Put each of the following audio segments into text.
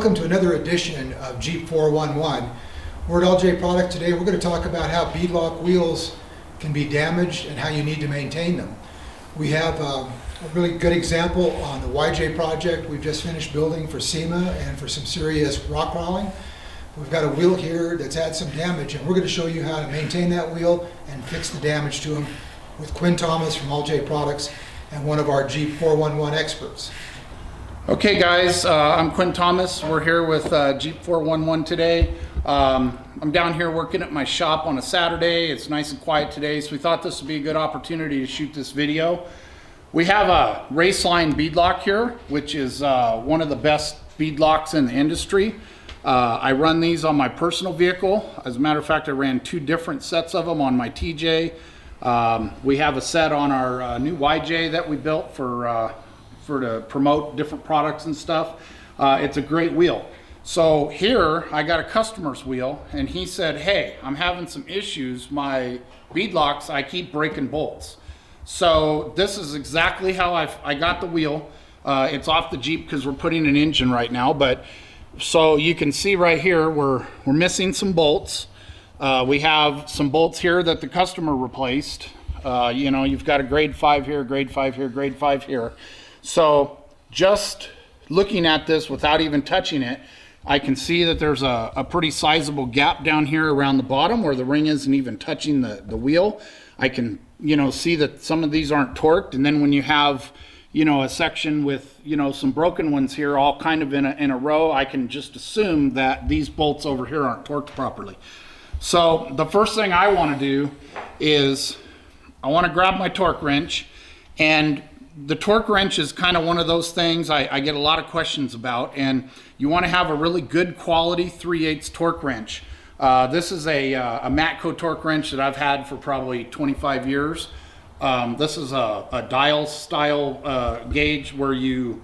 Welcome to another edition of Jeep 411. We're at LJ Product today. We're going to talk about how beadlock wheels can be damaged and how you need to maintain them. We have a really good example on the YJ project we've just finished building for SEMA and for some serious rock crawling. We've got a wheel here that's had some damage, and we're going to show you how to maintain that wheel and fix the damage to them with Quinn Thomas from LJ Products and one of our Jeep 411 experts. Okay guys, I'm Quinn Thomas. We're here with Jeep 411 today. I'm down here working at my shop on a Saturday. It's nice and quiet today, so we thought this would be a good opportunity to shoot this video. We have a Raceline beadlock here, which is one of the best beadlocks in the industry. I run these on my personal vehicle. As a matter of fact, I ran two different sets of them on my TJ. We have a set on our new YJ that we built to promote different products and stuff. It's a great wheel. So here I got a customer's wheel, and he said, hey, I'm having some issues. My beadlocks, I keep breaking bolts. So this is exactly how I got the wheel. It's off the Jeep because we're putting an engine right now, but so you can see right here we're missing some bolts. We have some bolts here that the customer replaced. You know, you've got a grade 5 here, grade 5 here, grade 5 here. So just looking at this without even touching it, I can see that there's a pretty sizable gap down here around the bottom where the ring isn't even touching the wheel. I can, you know, see that some of these aren't torqued, and then when you have, you know, a section with, you know, some broken ones here all kind of in a row, I can just assume that these bolts over here aren't torqued properly. So the first thing I want to do is I want to grab my torque wrench, and the torque wrench is kind of one of those things I get a lot of questions about, and you want to have a really good quality 3/8 torque wrench. This is a Matco torque wrench that I've had for probably 25 years. This is a dial style gauge where you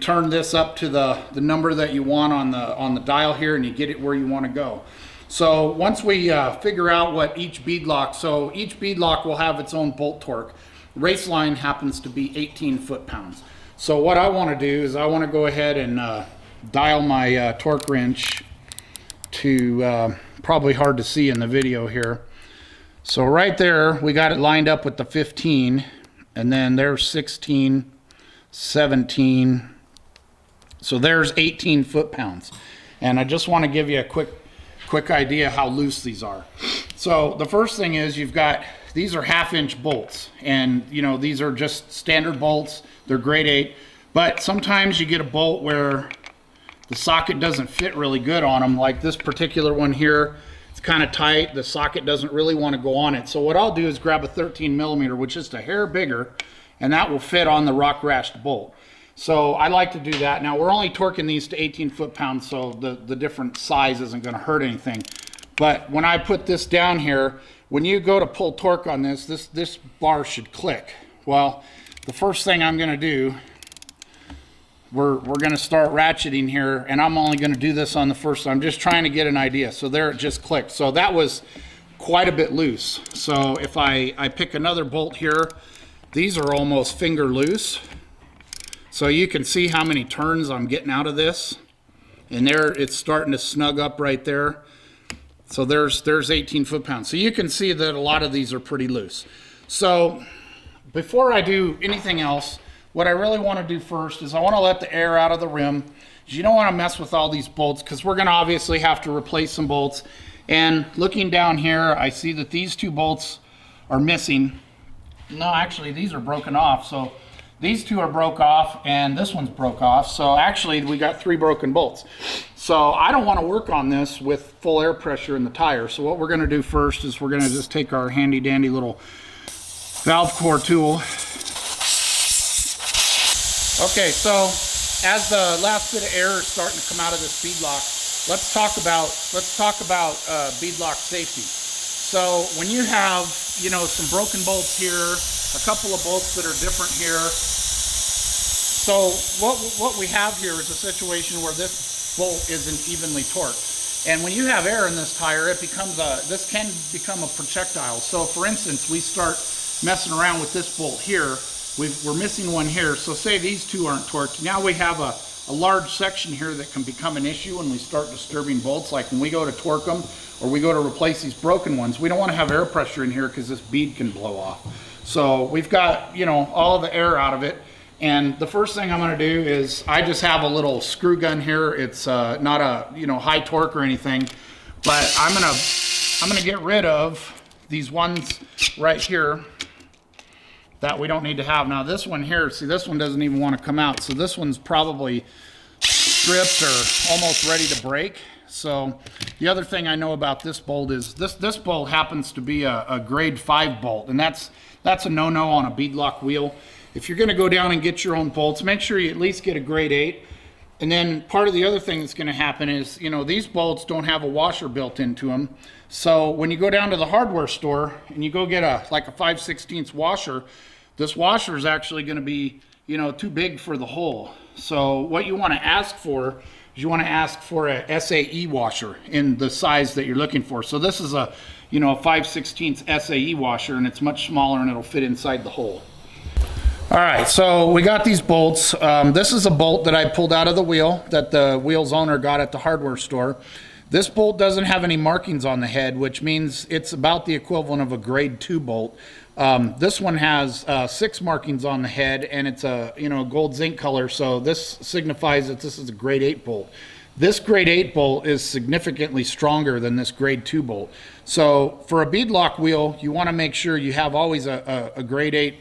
turn this up to the number that you want on the dial here, and you get it where you want to go. So once we figure out what each beadlock will have its own bolt torque. Raceline happens to be 18 foot-pounds. So what I want to do is I want to go ahead and dial my torque wrench to, probably hard to see in the video here. So right there, we got it lined up with the 15, and then there's 16, 17. So there's 18 foot-pounds. And I just want to give you a quick idea how loose these are. So the first thing is these are 1/2-inch bolts, and you know, these are just standard bolts. They're grade 8, but sometimes you get a bolt where the socket doesn't fit really good on them, like this particular one here. It's kind of tight. The socket doesn't really want to go on it. So what I'll do is grab a 13mm, which is just a hair bigger, and that will fit on the rock rashed bolt. So I like to do that. Now we're only torquing these to 18 foot-pounds, so the different size isn't going to hurt anything. But when I put this down here, when you go to pull torque on this bar should click. Well, the first thing I'm going to do, we're going to start ratcheting here, and I'm only going to do this on the first. I'm just trying to get an idea. So there it just clicked. So that was quite a bit loose. So if I pick another bolt here, these are almost finger loose. So you can see how many turns I'm getting out of this. And there it's starting to snug up right there. So there's 18 foot-pounds. So you can see that a lot of these are pretty loose. So before I do anything else, what I really want to do first is I want to let the air out of the rim. You don't want to mess with all these bolts because we're going to obviously have to replace some bolts. And looking down here, I see that these two bolts are missing. No, actually these are broken off. So these two are broke off, and this one's broke off. So actually we got 3 broken bolts. So I don't want to work on this with full air pressure in the tire. So what we're going to do first is we're going to just take our handy dandy little valve core tool. Okay, so as the last bit of air is starting to come out of this beadlock, let's talk about beadlock safety. So when you have, you know, some broken bolts here, a couple of bolts that are different here. So what we have here is a situation where this bolt isn't evenly torqued. And when you have air in this tire, this can become a projectile. So for instance, we start messing around with this bolt here. We're missing one here. So say these two aren't torqued. Now we have a a large section here that can become an issue when we start disturbing bolts. Like when we go to torque them or we go to replace these broken ones, we don't want to have air pressure in here because this bead can blow off. So we've got, you know, all of the air out of it. And the first thing I'm going to do is I just have a little screw gun here. It's not a, you know, high torque or anything, but I'm going to get rid of these ones right here that we don't need to have. Now this one here, see, this one doesn't even want to come out. So this one's probably stripped or almost ready to break. So the other thing I know about this bolt is this bolt happens to be a grade 5 bolt, and that's a no-no on a beadlock wheel. If you're going to go down and get your own bolts, make sure you at least get a grade 8. And then part of the other thing that's going to happen is, you know, these bolts don't have a washer built into them. So when you go down to the hardware store and you go get like a 5/16 washer, this washer is actually going to be, you know, too big for the hole. So what you want to ask for is you want to ask for a SAE washer in the size that you're looking for. So this is a, you know, a 5/16 SAE washer, and it's much smaller and it'll fit inside the hole. All right, so we got these bolts. This is a bolt that I pulled out of the wheel that the wheel's owner got at the hardware store. This bolt doesn't have any markings on the head, which means it's about the equivalent of a grade 2 bolt. This one has 6 markings on the head, and it's a, you know, gold zinc color, so this signifies that this is a grade 8 bolt. This grade 8 bolt is significantly stronger than this grade 2 bolt. So for a beadlock wheel, you want to make sure you have always a grade 8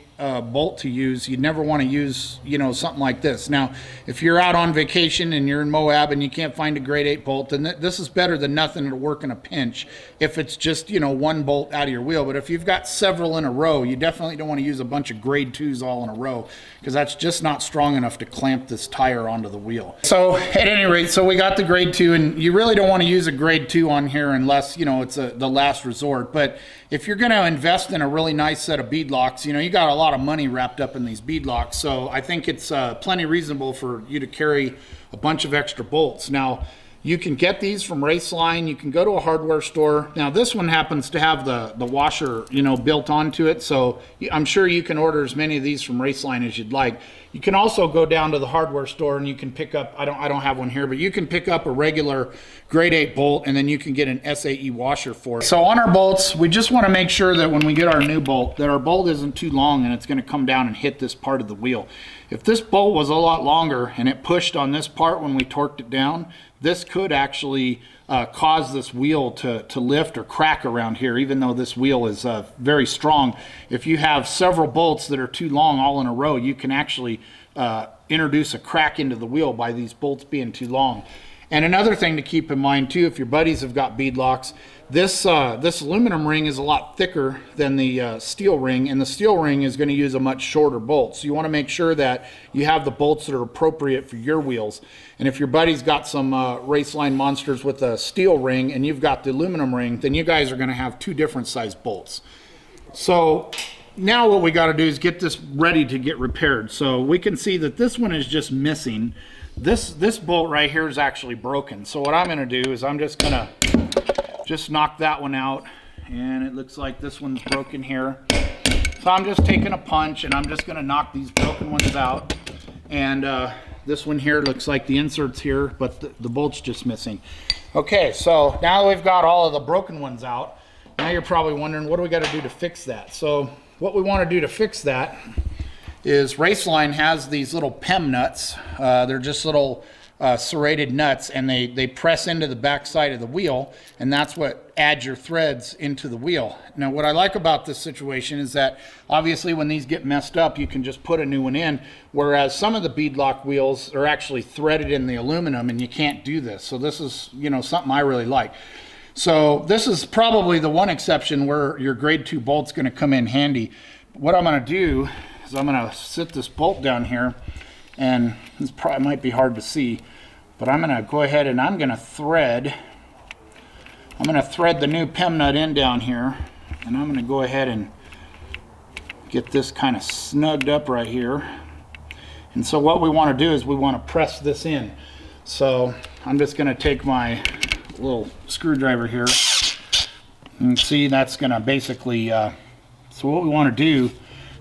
bolt to use. You never want to use, you know, something like this. Now, if you're out on vacation and you're in Moab and you can't find a grade 8 bolt, then this is better than nothing. It'll work in a pinch if it's just, you know, one bolt out of your wheel. But if you've got several in a row, you definitely don't want to use a bunch of grade 2s all in a row, because that's just not strong enough to clamp this tire onto the wheel. So at any rate, so we got the grade 2, and you really don't want to use a grade 2 on here unless, you know, it's the last resort. But if you're going to invest in a really nice set of beadlocks, you know, you got a lot of money wrapped up in these beadlocks, so I think it's plenty reasonable for you to carry a bunch of extra bolts. Now, you can get these from Raceline. You can go to a hardware store. Now, this one happens to have the washer, you know, built onto it, so I'm sure you can order as many of these from Raceline as you'd like. You can also go down to the hardware store and you can pick up, I don't have one here, but you can pick up a regular grade 8 bolt, and then you can get an SAE washer for it. So on our bolts, we just want to make sure that when we get our new bolt, that our bolt isn't too long and it's going to come down and hit this part of the wheel. If this bolt was a lot longer and it pushed on this part when we torqued it down, this could actually cause this wheel to lift or crack around here, even though this wheel is very strong. If you have several bolts that are too long all in a row, you can actually introduce a crack into the wheel by these bolts being too long. And another thing to keep in mind too, if your buddies have got beadlocks, this aluminum ring is a lot thicker than the steel ring, and the steel ring is going to use a much shorter bolt. So you want to make sure that you have the bolts that are appropriate for your wheels. And if your buddy's got some Raceline monsters with a steel ring and you've got the aluminum ring, then you guys are going to have 2 different size bolts. So now what we got to do is get this ready to get repaired. So we can see that this one is just missing. This bolt right here is actually broken. So what I'm going to do is I'm just going to knock that one out, and it looks like this one's broken here. So I'm just taking a punch and I'm just going to knock these broken ones out. And this one here looks like the insert's here, but the bolt's just missing. Okay, so now that we've got all of the broken ones out, now you're probably wondering, what do we got to do to fix that? So what we want to do to fix that is Raceline has these little PEM nuts. They're just little serrated nuts, and they press into the back side of the wheel, and that's what adds your threads into the wheel. Now, what I like about this situation is that obviously when these get messed up, you can just put a new one in, whereas some of the beadlock wheels are actually threaded in the aluminum, and you can't do this. So this is, you know, something I really like. So this is probably the one exception where your grade 2 bolt's going to come in handy. What I'm going to do is I'm going to sit this bolt down here, and this probably might be hard to see, but I'm going to go ahead and I'm going to thread the new PEM nut in down here, and I'm going to go ahead and get this kind of snugged up right here. And so what we want to do is we want to press this in. So I'm just going to take my little screwdriver here, and see that's going to basically so what we want to do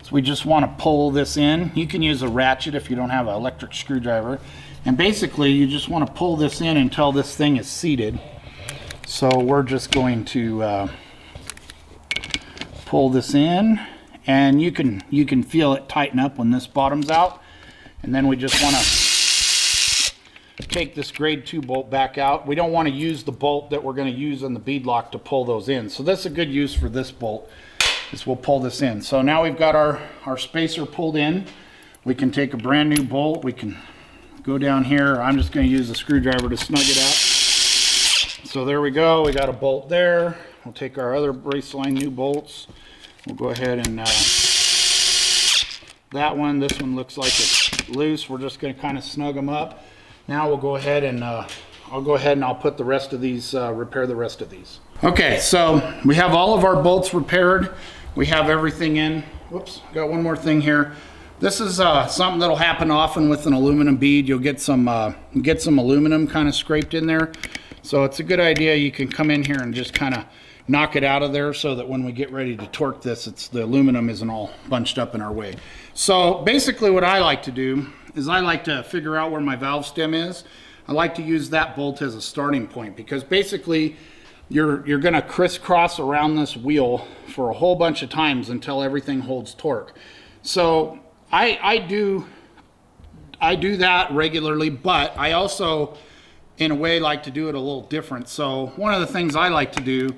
is we just want to pull this in. You can use a ratchet if you don't have an electric screwdriver, And basically you just want to pull this in until this thing is seated. So we're just going to pull this in, and you can feel it tighten up when this bottoms out. And then we just want to take this grade 2 bolt back out. We don't want to use the bolt that we're going to use on the beadlock to pull those in. So that's a good use for this bolt, is we'll pull this in. So now we've got our spacer pulled in. We can take a brand new bolt. We can go down here. I'm just going to use a screwdriver to snug it out. So there we go. We got a bolt there. We'll take our other brace line new bolts. We'll go ahead and that one, this one looks like it's loose. We're just going to kind of snug them up. Now we'll go ahead and I'll go ahead and I'll put the rest of these, repair the rest of these. Okay, so we have all of our bolts repaired. We have everything in. Whoops, got one more thing here. This is something that'll happen often with an aluminum bead. You'll get some aluminum kind of scraped in there. So it's a good idea. You can come in here and just kind of knock it out of there so that when we get ready to torque this, the aluminum isn't all bunched up in our way. So basically what I like to do is I like to figure out where my valve stem is. I like to use that bolt as a starting point, because basically you're going to crisscross around this wheel for a whole bunch of times until everything holds torque. So I do that regularly, but I also in a way like to do it a little different. So one of the things I like to do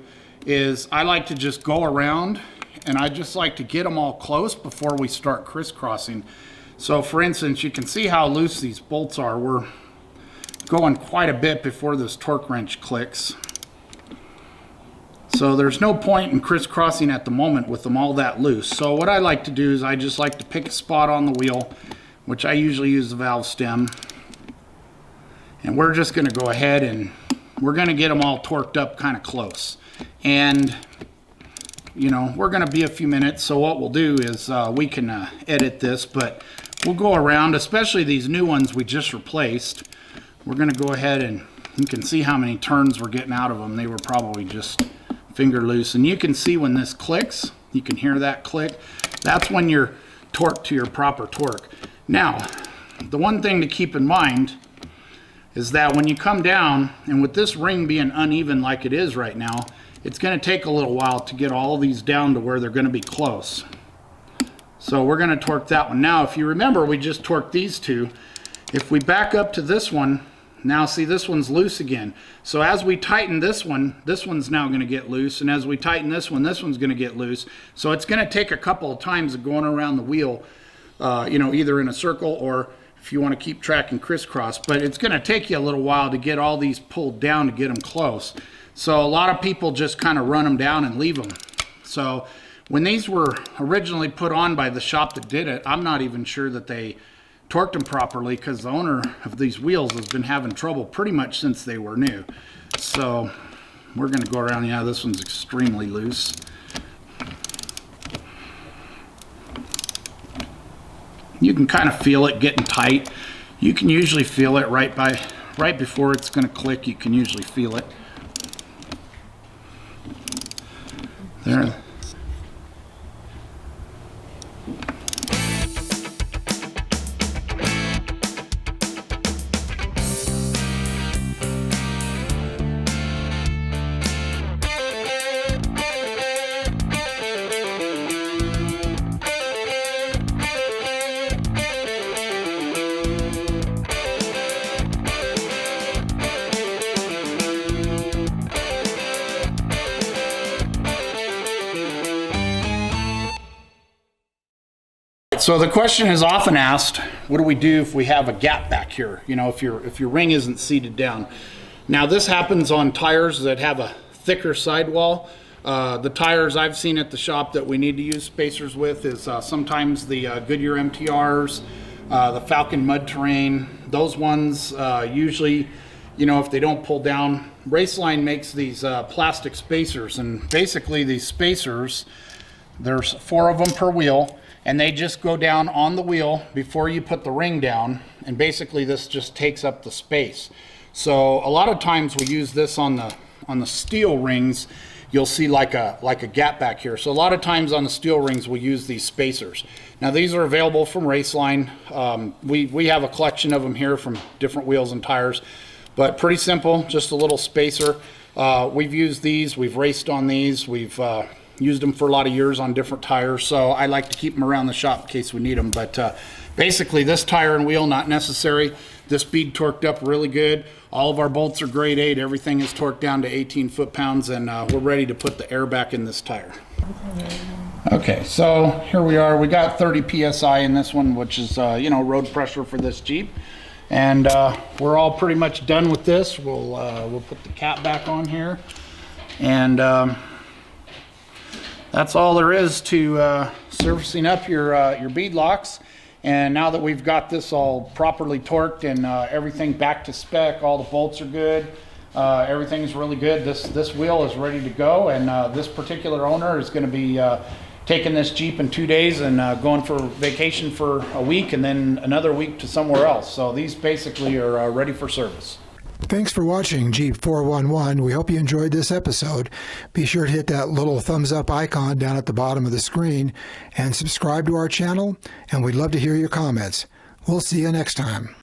is I like to just go around, and I just like to get them all close before we start crisscrossing. So for instance, you can see how loose these bolts are. We're going quite a bit before this torque wrench clicks. So there's no point in crisscrossing at the moment with them all that loose. So what I like to do is I just like to pick a spot on the wheel, which I usually use the valve stem. And we're just going to go ahead and we're going to get them all torqued up kind of close. And you know, we're going to be a few minutes, so what we'll do is we can edit this, but we'll go around, especially these new ones we just replaced. We're going to go ahead and you can see how many turns we're getting out of them. They were probably just finger loose, and you can see when this clicks, you can hear that click. That's when you're torqued to your proper torque. Now, the one thing to keep in mind is that when you come down, and with this ring being uneven like it is right now, it's going to take a little while to get all these down to where they're going to be close. So we're going to torque that one. Now, if you remember, we just torqued these two. If we back up to this one, now see this one's loose again. So as we tighten this one's now going to get loose. And as we tighten this one's going to get loose. So it's going to take a couple of times of going around the wheel, you know, either in a circle or if you want to keep track and crisscross. But it's going to take you a little while to get all these pulled down to get them close. So a lot of people just kind of run them down and leave them. So when these were originally put on by the shop that did it, I'm not even sure that they torqued them properly, because the owner of these wheels has been having trouble pretty much since they were new. So we're going to go around. Yeah, this one's extremely loose. You can kind of feel it getting tight. You can usually feel it right before it's going to click. You can usually feel it. There. So the question is often asked, what do we do if we have a gap back here? You know, if your ring isn't seated down. Now this happens on tires that have a thicker sidewall. The tires I've seen at the shop that we need to use spacers with is sometimes the Goodyear MTRs, the Falcon Mud Terrain. Those ones usually, you know, if they don't pull down, Raceline makes these plastic spacers, and basically these spacers, there's 4 of them per wheel. And they just go down on the wheel before you put the ring down, and basically this just takes up the space. So a lot of times we use this on the steel rings, you'll see like a gap back here. So a lot of times on the steel rings, we use these spacers. Now these are available from Raceline. We have a collection of them here from different wheels and tires, but pretty simple, just a little spacer. We've used these, we've raced on these, we've used them for a lot of years on different tires, so I like to keep them around the shop in case we need them. But basically this tire and wheel not necessary. This bead torqued up really good. All of our bolts are grade 8. Everything is torqued down to 18 foot-pounds, and we're ready to put the air back in this tire. Okay, so here we are. We got 30 psi in this one, which is road pressure for this Jeep, and we're all pretty much done with this. We'll put the cap back on here, and that's all there is to servicing up your bead locks. And now that we've got this all properly torqued and everything back to spec, all the bolts are good, everything's really good. This wheel is ready to go, and this particular owner is going to be taking this Jeep in 2 days and going for vacation for a week and then another week to somewhere else. So these basically are ready for service. Thanks for watching Jeep 411. We hope you enjoyed this episode. Be sure to hit that little thumbs up icon down at the bottom of the screen and subscribe to our channel, and we'd love to hear your comments. We'll see you next time.